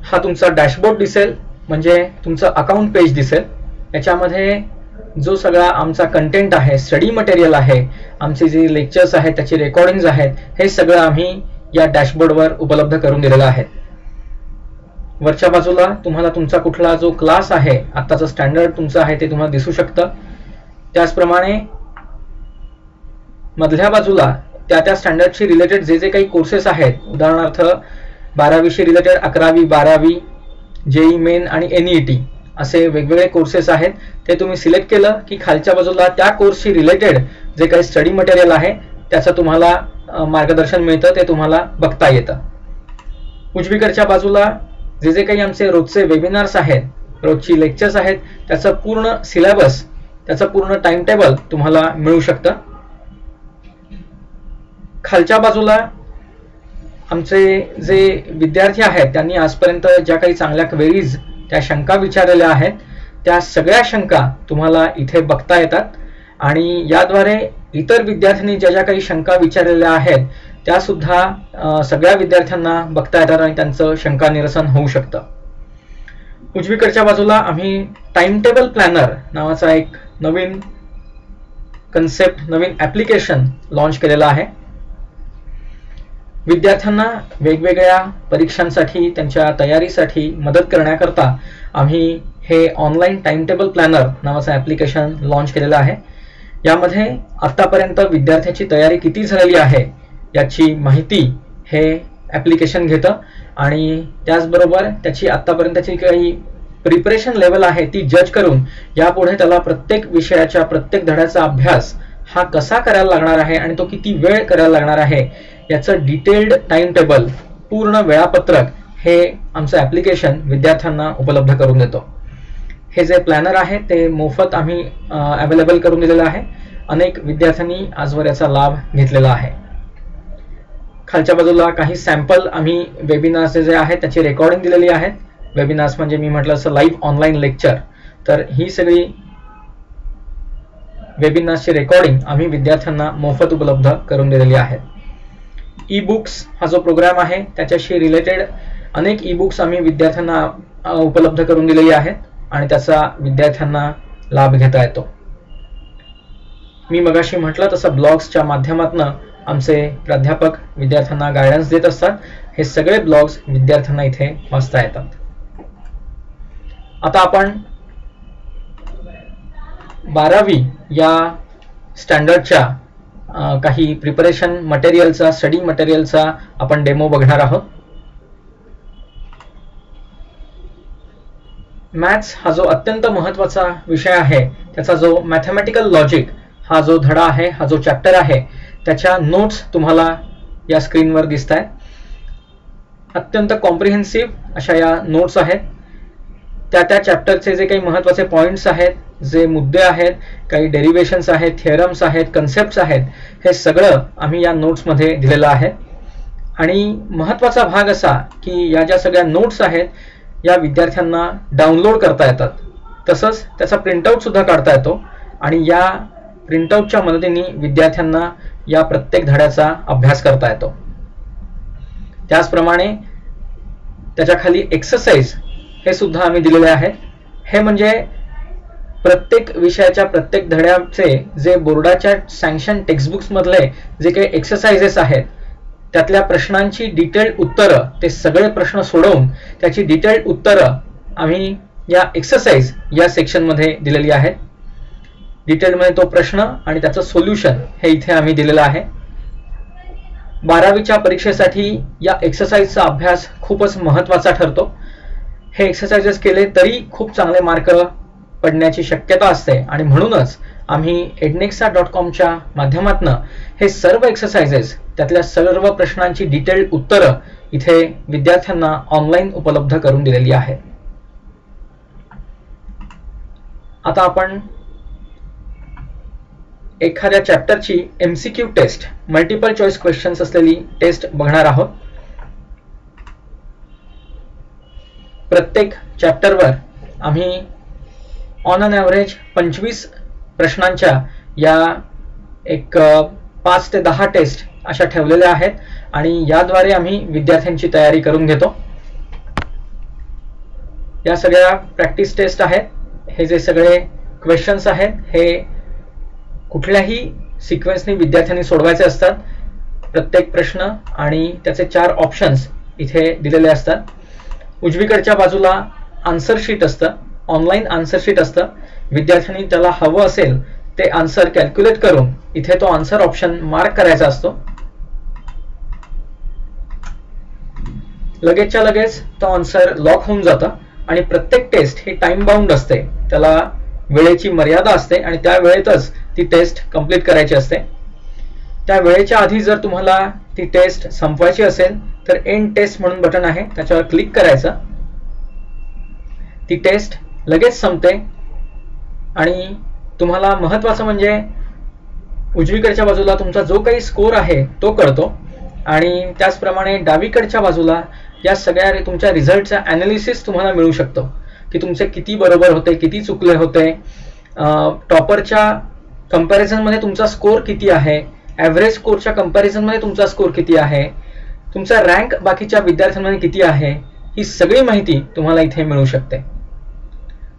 हा तुमचा डॅशबोर्ड दिसेल, म्हणजे तुमचं अकाउंट पेज दिसेल. याच्यामध्ये जो सगळा आमचा कंटेंट आहे, स्टडी मटेरियल आहे, आमचे जे लेक्चर्स आहेत त्याची रेकॉर्डिंग्स आहेत, हे सगळं आम्ही या डॅशबोर्डवर उपलब्ध करून दिलेलं आहे. वरच्या बाजूला तुम्हाला तुमचा कुठला जो क्लास आहे, आत्ताचं स्टँडर्ड तुमचं आहे ते तुम्हाला दिसू शकतं. त्याचप्रमाणे मधल्या बाजूला त्या स्टँडर्डशी रिलेटेड जे जे काही कोर्सेस आहेत, उदाहरणार्थ 12वीशी रिलेटेड 11वी 12वी जेई मेन आणि NET असे वेगवेगळे कोर्सेस आहेत. ते तुम्ही सिलेक्ट केलं की खालच्या बाजूला त्या कोर्सशी रिलेटेड जे काही स्टडी मटेरियल आहे त्याचं तुम्हाला मार्गदर्शन मिळतं, ते तुम्हाला बघता येतं. उजवीकडच्या बाजूला जे जे काही आमचे रोजचे वेबिनार्स आहेत, रोजची लेक्चर्स आहेत, त्याचं पूर्ण सिलेबस, त्याचं पूर्ण टाइम टेबल तुम्हाला मिळू शकतं. खालच्या बाजूला आमचे जे विद्यार्थी आहेत त्यांनी आजपर्यंत ज्या काही चांगल्या क्वेरीज, त्या शंका विचारलेल्या आहेत, त्या सगळ्या शंका तुम्हाला इथे बघता येतात. आणि याद्वारे इतर विद्यार्थ्यांनी ज्या ज्या काही शंका विचारलेल्या आहेत त्या सुद्धा सगळ्या विद्यार्थ्यांना बघता येतात आणि त्यांचं शंका निरसन होऊ शकतं. उजवीकडच्या बाजूला आम्ही टाइम टेबल प्लॅनर नावाचा एक नवीन कन्सेप्ट, नवीन ॲप्लिकेशन लॉन्च केलेलं आहे. विद्यार्थ्यांना वेगवेगळ्या परीक्षांसाठी, त्यांच्या तयारीसाठी मदत करण्याकरता आम्ही हे ऑनलाईन टाइम टेबल प्लॅनर नावाचं ॲप्लिकेशन लॉन्च केलेलं आहे. यामध्ये आत्तापर्यंत विद्यार्थ्याची तयारी किती झालेली आहे याची माहिती हे ॲप्लिकेशन घेतं आणि त्याचबरोबर त्याची आत्तापर्यंतची काही प्रिपरेशन लेवल आहे ती जज करून यापुढे त्याला प्रत्येक विषयाच्या प्रत्येक धड्याचा अभ्यास हा कसा करायला लागणार आहे आणि तो किती वेळ करायला लागणार आहे याचं डिटेल्ड टाइम टेबल, पूर्ण वेळापत्रक हे आमचं ॲप्लिकेशन विद्यार्थ्यांना उपलब्ध करून देतो. हे जे प्लॅनर आहे ते मोफत आम्ही अवेलेबल करून दिलेलं आहे. अनेक विद्यार्थ्यांनी आजवर याचा लाभ घेतलेला आहे. खालच्या बाजूला काही सॅम्पल आम्ही वेबिनार्स जे आहेत त्याची रेकॉर्डिंग दिलेली आहेत. वेबिनार्स म्हणजे मी म्हटलं असं लाईव्ह ऑनलाईन लेक्चर. तर ही सगळी वेबिनार्सची रेकॉर्डिंग आम्ही विद्यार्थ्यांना मोफत उपलब्ध करून दिलेली आहेत. ई बुक्स हा जो प्रोग्राम आहे त्याच्याशी रिलेटेड अनेक ई बुक्स आम्ही विद्यार्थ्यांना उपलब्ध करून दिलेली आहेत आणि त्याचा विद्यार्थ्यांना लाभ घेता येतो. मी मगाशी म्हटलं तसं ब्लॉग्सच्या माध्यमातून आमचे प्राध्यापक विद्यार्थ्यांना गायडन्स देत असतात. हे सगळे ब्लॉग्स विद्यार्थ्यांना इथे वाचता येतात. आता आपण 12वी या स्टँडर्डच्या काही प्रिपरेशन मटेरियलचा, स्टडी मटेरियलचा आपण डेमो बघणार आहोत. मॅथ्स हा जो अत्यंत महत्त्वाचा विषय आहे त्याचा जो मॅथमॅटिकल लॉजिक हा जो धडा आहे, हा जो चॅप्टर आहे, त्याच्या नोट्स तुम्हाला या स्क्रीनवर दिसत आहेत. अत्यंत कॉम्प्रिहेन्सिव्ह अशा या नोट्स आहेत. त्या चॅप्टरचे जे काही महत्त्वाचे पॉईंट्स आहेत, जे मुद्दे आहेत, काही डेरिव्हेशन्स आहेत, थिअरम्स आहेत, कन्सेप्ट्स आहेत, हे सगळं आम्ही या नोट्समध्ये दिलेलं आहे. आणि महत्त्वाचा भाग असा की या ज्या सगळ्या नोट्स आहेत या विद्यार्थ्यांना डाउनलोड करता येतात. तसंच त्याचा प्रिंटआउट सुद्धा काढता येतो आणि या प्रिंटआउटच्या मदतीने विद्यार्थ्यांना या प्रत्येक धड्याचा अभ्यास करता येतो. त्याचप्रमाणे त्याच्याखाली एक्सरसाइज हे सुद्धा आम्ही दिलेले आहेत. हे म्हणजे प्रत्येक विषयाच्या प्रत्येक धड्याचे जे बोर्डाच्या सँक्शन टेक्स्टबुक्स मधले जे काही एक्सरसाइजेस आहेत त्यातल्या प्रश्नांची डिटेल्ड उत्तरं, ते सगळे प्रश्न सोडवून त्याची डिटेल्ड उत्तरं आम्ही या एक्सरसाइज या सेक्शनमध्ये दिलेली आहेत. डिटेलमध्ये तो प्रश्न आणि त्याचं सोल्युशन हे इथे आम्ही दिलेलं आहे. 12वीच्या परीक्षेसाठी या एक्सरसाइजचा अभ्यास खूपच महत्त्वाचा ठरतो. हे एक्सरसाइजेस केले तरी खूप चांगले मार्क पडण्याची शक्यता असते आणि म्हणूनच आम्ही ednexa.com च्या माध्यमातून हे सर्व एक्सरसाइजेस, त्यातल्या सर्व प्रश्नांची डिटेल्ड उत्तरं इथे विद्यार्थ्यांना ऑनलाईन उपलब्ध करून दिलेली आहेत. आता आपण एखाद्या चॅप्टरची MCQ test, multiple choice questions असलेली टेस्ट बघणार आहोत. प्रत्येक चॅप्टरवर आम्ही ऑन अन ॲव्हरेज 25 प्रश्नांच्या या एक 5 ते 10 टेस्ट अशा ठेवलेल्या आहेत आणि याद्वारे आम्ही विद्यार्थ्यांची तयारी करून घेतो. या सगळ्या प्रॅक्टिस टेस्ट आहेत. हे जे सगळे क्वेश्चन्स आहेत हे कुठल्याही सिक्वेन्सनी विद्यार्थ्यांनी सोडवायचे असतात. प्रत्येक प्रश्न आणि त्याचे 4 ऑप्शन्स इथे दिलेले असतात. उजवीकडच्या बाजूला आन्सर शीट असतं, ऑनलाईन आन्सर शीट असतं. विद्यार्थ्यांनी त्याला हवं असेल ते आन्सर कॅल्क्युलेट करून इथे तो आन्सर ऑप्शन मार्क करायचा असतो. लगेचच्या लगेच तो आन्सर लॉक होऊन जातं आणि प्रत्येक टेस्ट ही टाइम बाउंड असते. त्याला वेळेची मर्यादा असते आणि त्या वेळेतच ती टेस्ट कंप्लीट करायची असते. त्या वेळेच्या आधी जर तुम्हाला ती टेस्ट संपवायची असेल तर एंड टेस्ट म्हणून बटन आहे, त्याच्यावर क्लिक करायचं. ती टेस्ट लगेच संपते आणि तुम्हाला महत्त्वाचं म्हणजे उजवीकडच्या बाजूला तुमचा जो काही स्कोर आहे तो कळतो आणि त्याचप्रमाणे डावीकडच्या बाजूला या सगळ्या तुमच्या रिझल्टचा ॲनालिसिस तुम्हाला मिळू शकतो की तुमचे किती बरोबर होते, किती चुकले होते, टॉपरच्या कंपॅरिझनमध्ये तुमचा स्कोर किती आहे, ॲव्हरेज स्कोरच्या कंपॅरिझनमध्ये तुमचा स्कोर किती आहे, तुमचा रँक बाकीच्या विद्यार्थ्यांमध्ये किती आहे, ही सगळी माहिती तुम्हाला इथे मिळू शकते.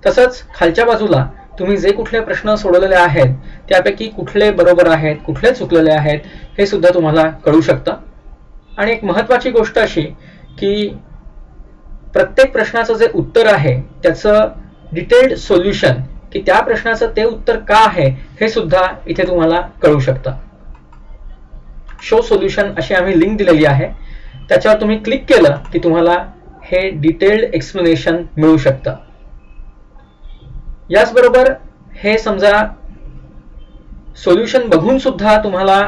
तसंच खालच्या बाजूला तुम्ही जे कुठले प्रश्न सोडवलेले आहेत त्यापैकी कुठले बरोबर आहेत, कुठले चुकलेले आहेत हे सुद्धा तुम्हाला कळू शकतं. आणि एक महत्त्वाची गोष्ट अशी की प्रत्येक प्रश्नाचं जे उत्तर आहे त्याचं डिटेल्ड सोल्युशन, की त्या प्रश्नाचं ते उत्तर का आहे हे सुद्धा इथे तुम्हाला कळू शकतं. शो सोल्युशन अशी आम्ही लिंक दिलेली आहे, त्याच्यावर तुम्ही क्लिक केलं की तुम्हाला हे डिटेल्ड एक्सप्लेनेशन मिळू शकतं. याचबरोबर हे समजा सोल्युशन बघून सुद्धा तुम्हाला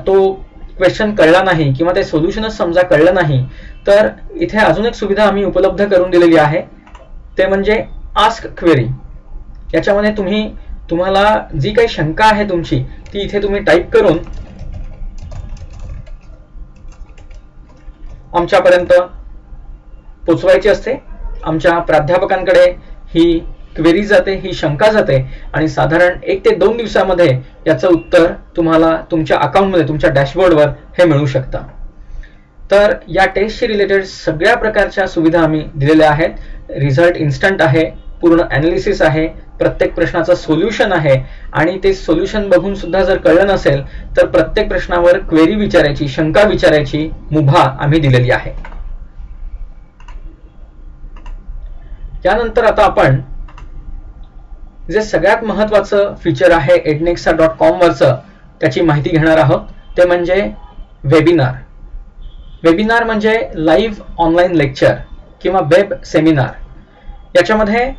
तो क्वेश्चन कळला नाही किंवा ते सोल्युशनच समजा कळलं नाही तर इथे अजून एक सुविधा आम्ही उपलब्ध करून दिलेली आहे, ते म्हणजे आस्क क्वेरी. याच्यामध्ये तुम्हाला जी काही शंका आहे तुमची ती इथे तुम्ही टाईप करून आमच्यापर्यंत पोचवायची असते. आमच्या प्राध्यापकांकडे ही क्वेरी जाते, ही शंका जाते आणि साधारण 1 ते 2 दिवसामध्ये याचं उत्तर तुम्हाला तुमच्या अकाउंटमध्ये, तुमच्या डॅशबोर्डवर हे मिळू शकतं. तर या टेस्टशी रिलेटेड सगळ्या प्रकारच्या सुविधा आम्ही दिलेल्या आहेत. रिझल्ट इन्स्टंट आहे, पूर्ण ॲनालिसिस आहे, प्रत्येक प्रश्नाचं सोल्युशन आहे आणि ते सोल्युशन बघून सुद्धा जर कळलं नसेल तर प्रत्येक प्रश्नावर क्वेरी विचारायची, शंका विचारायची मुभा आम्ही दिलेली आहे. यानंतर आता आपण जे सगळ्यात महत्त्वाचं फीचर आहे ednexa.com वरचं त्याची माहिती घेणार आहोत, ते म्हणजे वेबिनार. वेबिनार म्हणजे लाईव्ह ऑनलाईन लेक्चर किंवा वेब सेमिनार. याच्यामध्ये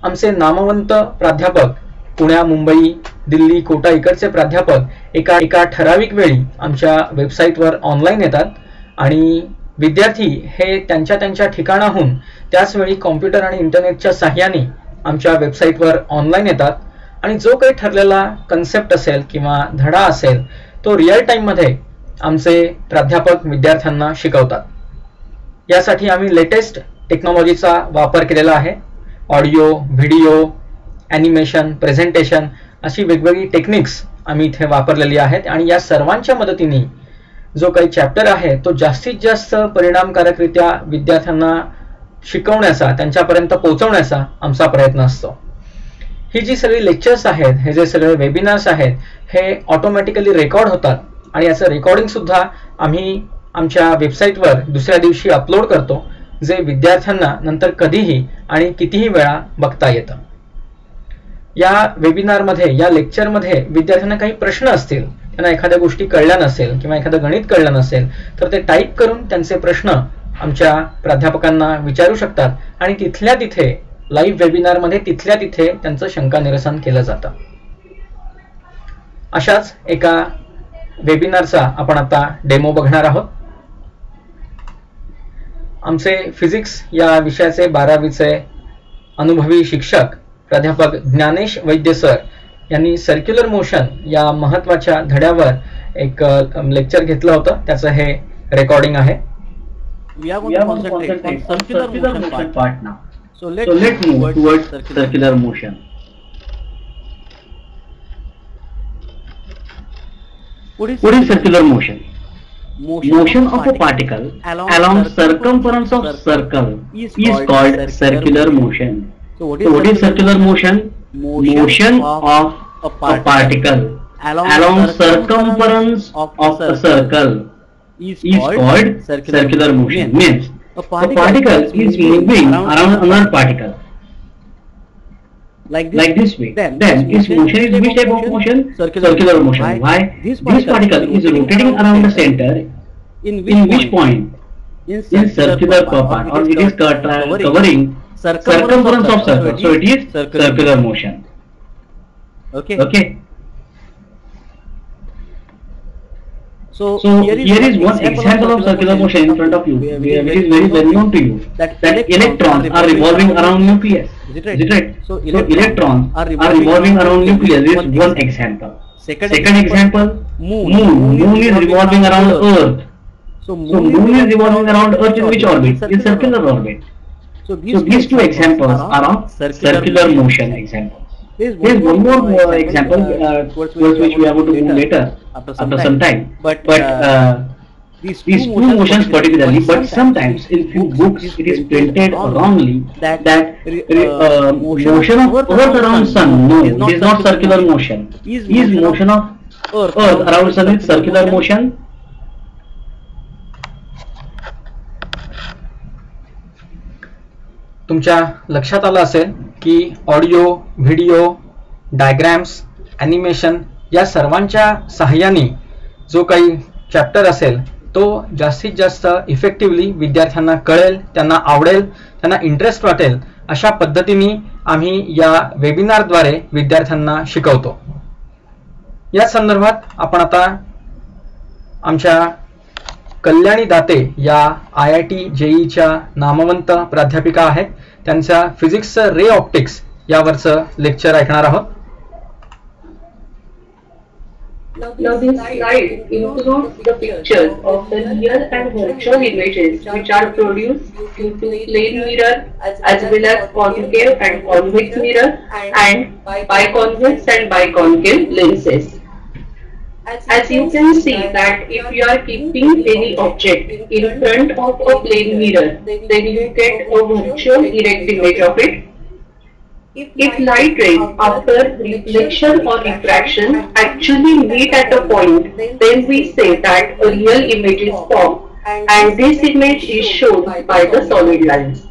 आमचे नामवंत प्राध्यापक पुण्या, मुंबई, दिल्ली, कोटा इकडचे प्राध्यापक एका ठराविक वेळी आमच्या वेबसाईटवर ऑनलाईन येतात आणि विद्यार्थी हे त्यांच्या ठिकाणाहून त्याच वेळी कॉम्प्युटर आणि इंटरनेटच्या सहाय्याने आमच्या वेबसाईटवर ऑनलाईन येतात आणि जो काही ठरलेला कन्सेप्ट असेल किंवा धडा असेल तो रिअल टाईममध्ये आमचे प्राध्यापक विद्यार्थ्यांना शिकवतात. यासाठी आम्ही लेटेस्ट टेक्नॉलॉजीचा वापर केलेला आहे. ऑडिओ, व्हिडिओ, ॲनिमेशन, प्रेझेंटेशन अशी वेगवेगळी टेक्निक्स आम्ही इथे वापरलेली आहेत आणि या सर्वांच्या मदतीने जो काही चॅप्टर आहे तो जास्तीत जास्त परिणामकारकरित्या विद्यार्थ्यांना शिकवण्याचा, त्यांच्यापर्यंत पोहोचवण्याचा आमचा प्रयत्न असतो. ही जी सगळी लेक्चर्स आहेत, हे जे सगळे वेबिनार्स आहेत, हे ऑटोमॅटिकली रेकॉर्ड होतात आणि याचं रेकॉर्डिंग सुद्धा आम्ही आमच्या वेबसाईटवर दुसऱ्या दिवशी अपलोड करतो, जे विद्यार्थ्यांना नंतर कधीही आणि कितीही वेळा बघता येतं. या वेबिनारमध्ये, या लेक्चरमध्ये विद्यार्थ्यांना काही प्रश्न असतील, त्यांना एखाद्या गोष्टी कळल्या नसेल किंवा एखादं गणित कळलं नसेल तर ते टाईप करून त्यांचे प्रश्न आमच्या प्राध्यापकांना विचारू शकतात आणि तिथल्या तिथे लाईव्ह वेबिनारमध्ये तिथल्या तिथे त्यांचं शंका निरसन केलं जातं. अशाच एका वेबिनारचा आपण आता डेमो बघणार आहोत. आमचे फिजिक्स या विषयाचे 12वीचे अनुभवी शिक्षक प्राध्यापक ज्ञानेश वैद्य सर यांनी सर्क्युलर मोशन या महत्त्वाच्या धड्यावर एक लेक्चर घेतलं होतं, त्याचं हे रेकॉर्डिंग आहे. We are going to concentrate on circular motion part now. So let's move towards circular motion. What is circular motion? motion of a particle along circumference of circle is called circular motion. So what is circular motion? Motion of a particle along circumference of a circle is called circular motion. Means a particle is moving around another particle like this way. Then its motion is which type of motion? Circular motion. Why? This particle is rotating around the center. In which point? In circular part, or it is covering circumference of circle. So it is circular motion. Okay. So here is one example of circular motion in front of you, which is very well known to you. That electrons are revolving around nucleus. Is it right? So electrons are revolving around nucleus. This is one example. Second example, moon. Moon is revolving around Earth. So moon is revolving around Earth in which orbit? In circular orbit. So these two examples are of circular motion examples. There is one more example towards which we are going to move later after some time. But these two motions particularly, but sometimes in few books it is printed wrongly that motion of Earth around Sun. No, it is not circular motion. Is motion of Earth around Sun is circular motion? तुमच्या लक्षात आलं असेल की audio, video, diagrams, animation या सर्वांच्या सहाय्याने जो काही चॅप्टर असेल तो जास्तीत जास्त इफेक्टिव्हली विद्यार्थ्यांना कळेल, त्यांना आवडेल, त्यांना इंटरेस्ट वाटेल अशा पद्धतीने आम्ही या वेबिनारद्वारे विद्यार्थ्यांना शिकवतो. या संदर्भात आपण आता आमच्या कल्याणी दाते या IIT JEEच्या नामवंत प्राध्यापिका आहेत. त्यांचा फिजिक्स रे ऑप्टिक्स यावरचं लेक्चर ऐकणार आहोत. Now this slide includes the pictures of the real and virtual images which are produced due to plane mirror as well as concave and convex mirror and biconvex and biconcave lenses. As you can see that if you are keeping any object in front of a plane mirror, then you get a virtual erect image of it. If light rays after reflection or refraction actually meet at a point, then we say that a real image is formed and this image is shown by the solid lines.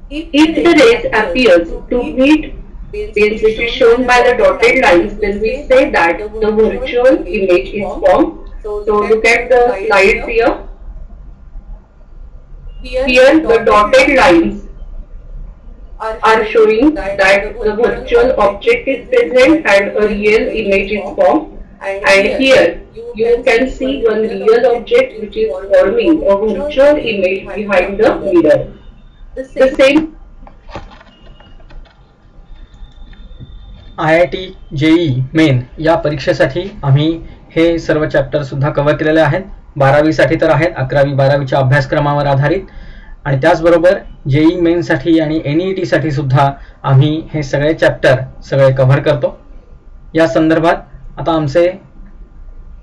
If the rays appears to meet means it is shown by the dotted lines, then we say that the virtual image is formed. So look at the slides here. Here the dotted lines are showing that the virtual object is present and a real image is formed. And here you can see one real object which is forming a virtual image behind the mirror. The same IIT JEE main या परीक्षेसाठी आम्ही हे सर्व chapter सुद्धा cover केलेले आहेत. 12वी साठी तर आहेत, 11वी 12वीच्या अभ्यासक्रमावर आधारित, आणि त्याचबरोबर JEE मेन साठी आणि NEET साठी सुद्धा आम्ही हे सगळे चॅप्टर सगळे कव्हर करतो. या संदर्भात आता आमचे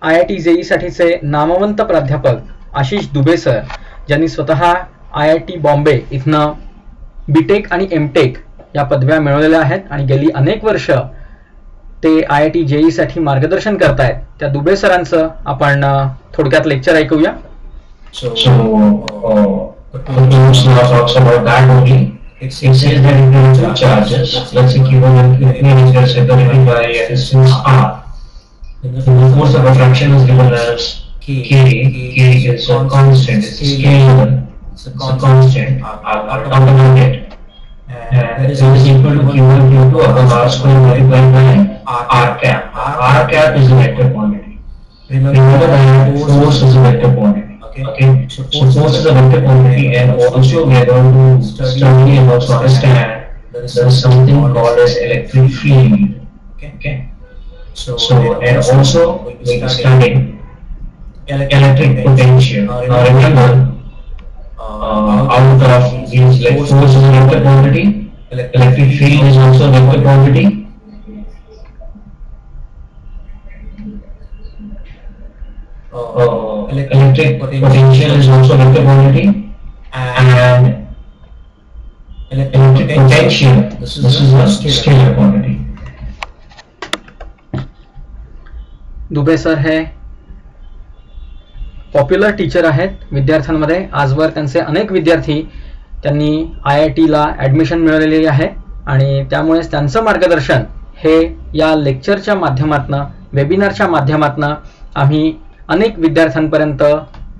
IIT JEE साठीचे नामवंत प्राध्यापक आशिष दुबे सर, ज्यांनी स्वतः IIT बॉम्बे इथनं BTech आणि MTech या पदव्या मिळवलेल्या आहेत आणि गेली अनेक वर्ष ते IIT JEE साठी मार्गदर्शन करतायत, त्या दुबे सरांचं आपण थोडक्यात लेक्चर ऐकूया. talks about that only. It says that if there are two charges, let's say Q1 is separated by a distance r. The force of attraction is given as K. K is a constant, it's a scalar, it's a constant, automated. And this is equal to Q1 Q2 upon r square multiplied by r cap. R cap is a vector quantity. Remember that force is a vector quantity. Okay. So force is a vector quantity, and also we are going to study and also understand there is something called as electric field. Okay. So and also we are studying electric potential. Now remember, out of these, like force is a vector quantity, electric field is also a vector quantity. electric potential is also vector quantity, and electric potential, this is a scalar quantity. Dubey sir हे popular teacher आहेत विद्यार्थ्यांमध्ये. आजवर त्यांचे अनेक विद्यार्थी त्यांनी IIT ला admission मिळवलेली आहे आणि त्यामुळेच त्यांचं मार्गदर्शन हे या लेक्चरच्या माध्यमातून, वेबिनारच्या माध्यमातून आम्ही अनेक विद्यार्थ्यांपर्यंत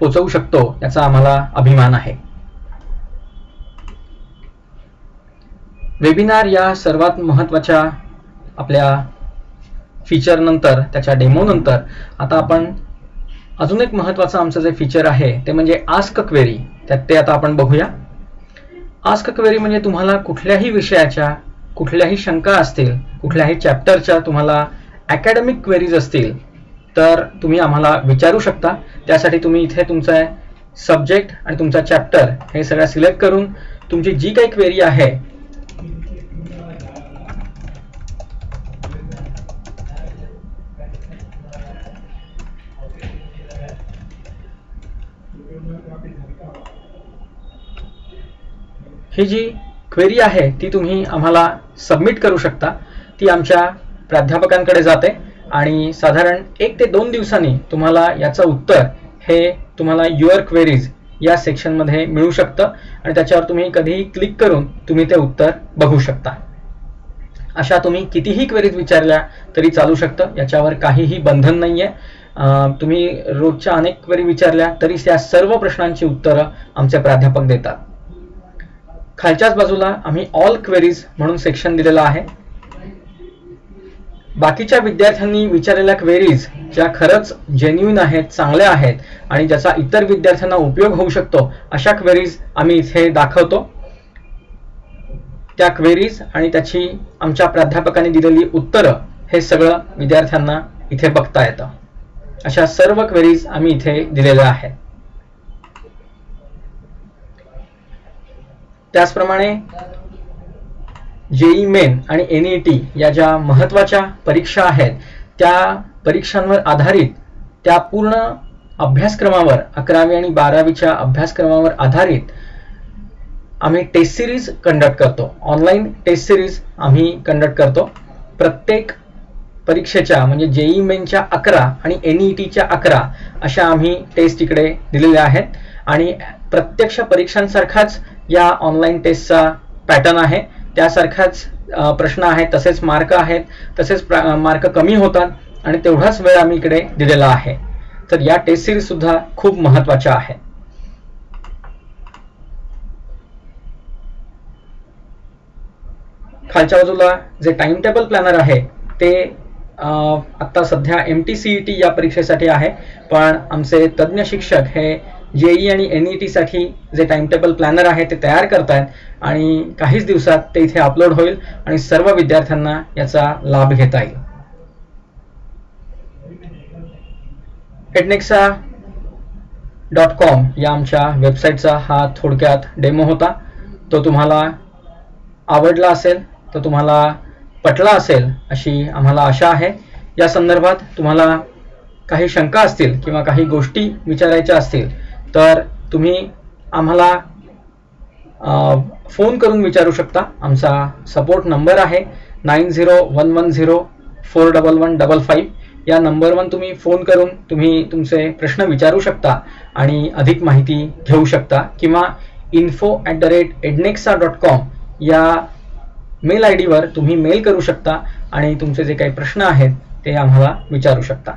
पोहोचवू शकतो, याचा आम्हाला अभिमान आहे. वेबिनार या सर्वात महत्त्वाच्या आपल्या फीचर नंतर, त्याच्या डेमो नंतर, आता आपण अजून एक महत्त्वाचं आमचं जे फीचर आहे ते म्हणजे आस्क क्वेरी. ते आता आपण बघूया. आस्क क्वेरी म्हणजे तुम्हाला कुठल्याही विषयाच्या कुठल्याही शंका असतील, कुठल्याही चॅप्टरच्या तुम्हाला अकॅडमिक क्वेरीज असतील तर तुम्ही आम्हाला विचारू शकता. त्यासाठी तुम्ही इथे तुमचा सब्जेक्ट आणि तुमचा चॅप्टर हे सगळं सिलेक्ट करून तुमची जी काही क्वेरी आहे ही जी क्वेरी आहे ती तुम्ही आम्हाला सबमिट करू शकता. ती आमच्या प्राध्यापकांकडे जाते आणि साधारण 1 ते 2 दिवसांनी तुम्हाला याचं उत्तर हे तुम्हाला युअर क्वेरीज या सेक्शनमध्ये मिळू शकतं आणि त्याच्यावर तुम्ही कधीही क्लिक करून तुम्ही ते उत्तर बघू शकता. अशा तुम्ही कितीही क्वेरीज विचारल्या तरी चालू शकतं, याच्यावर काहीही बंधन नाहीये. तुम्ही रोजच्या अनेक क्वेरी विचारल्या तरी त्या सर्व प्रश्नांची उत्तरं आमचे प्राध्यापक देतात. खालच्याच बाजूला आम्ही ऑल क्वेरीज म्हणून सेक्शन दिलेलं आहे. बाकीच्या विद्यार्थ्यांनी विचारलेल्या क्वेरीज ज्या खरंच जेन्युइन आहेत, चांगल्या आहेत आणि ज्याचा इतर विद्यार्थ्यांना उपयोग होऊ शकतो अशा क्वेरीज आम्ही इथे दाखवतो. त्या क्वेरीज आणि त्याची आमच्या प्राध्यापकांनी दिलेली उत्तरं हे सगळं विद्यार्थ्यांना इथे बघता येतं. अशा सर्व क्वेरीज आम्ही इथे दिलेल्या आहेत. त्याचप्रमाणे जेई मेन आणि NET या ज्या महत्त्वाच्या परीक्षा आहेत त्या परीक्षांवर आधारित, त्या पूर्ण अभ्यासक्रमावर 11वी आणि 12वीच्या अभ्यासक्रमावर आधारित आम्ही टेस्ट सिरीज कंडक्ट करतो. ऑनलाईन टेस्ट सिरीज आम्ही कंडक्ट करतो. प्रत्येक परीक्षेच्या म्हणजे जेई मेनच्या 11 आणि NETच्या 11 अशा आम्ही टेस्ट इकडे दिलेल्या आहेत आणि प्रत्यक्ष परीक्षांसारखाच या ऑनलाईन टेस्टचा पॅटर्न आहे. त्यासारखाच प्रश्न आहेत, तसेच मार्क आहेत, तसेच मार्क कमी होतात आणि तेवढाच वेळ आम्ही इकडे दिलेला आहे. तर या टेस्ट सिरीज सुद्धा खूप महत्त्वाच्या आहेत. खालच्या बाजूला जे टाइम टेबल प्लॅनर आहे ते आता सध्या MTCET या परीक्षेसाठी आहे, पण आमचे तज्ज्ञ शिक्षक हे जेई आणि NET साठी जे टाइम टेबल प्लॅनर आहे ते तयार करतायत आणि काहीच दिवसात ते इथे अपलोड होईल आणि सर्व विद्यार्थ्यांना याचा लाभ घेता येईल. ednexa.com या आमच्या वेबसाईटचा हा थोडक्यात डेमो होता. तो तुम्हाला आवडला असेल, तो तुम्हाला पटला असेल अशी आम्हाला आशा आहे. या संदर्भात तुम्हाला काही शंका असतील किंवा काही गोष्टी विचारायच्या असतील तर तुम्ही आम्हाला फोन करून विचारू शकता. आमचा सपोर्ट नंबर आहे 9011041155. या नंबरवर तुम्ही फोन करून तुम्ही तुमचे प्रश्न विचारू शकता आणि अधिक माहिती घेऊ शकता किंवा info@ednexa.com या मेल ID वर तुम्ही मेल करू शकता आणि तुमचे जे काही प्रश्न आहेत ते आम्हाला विचारू शकता.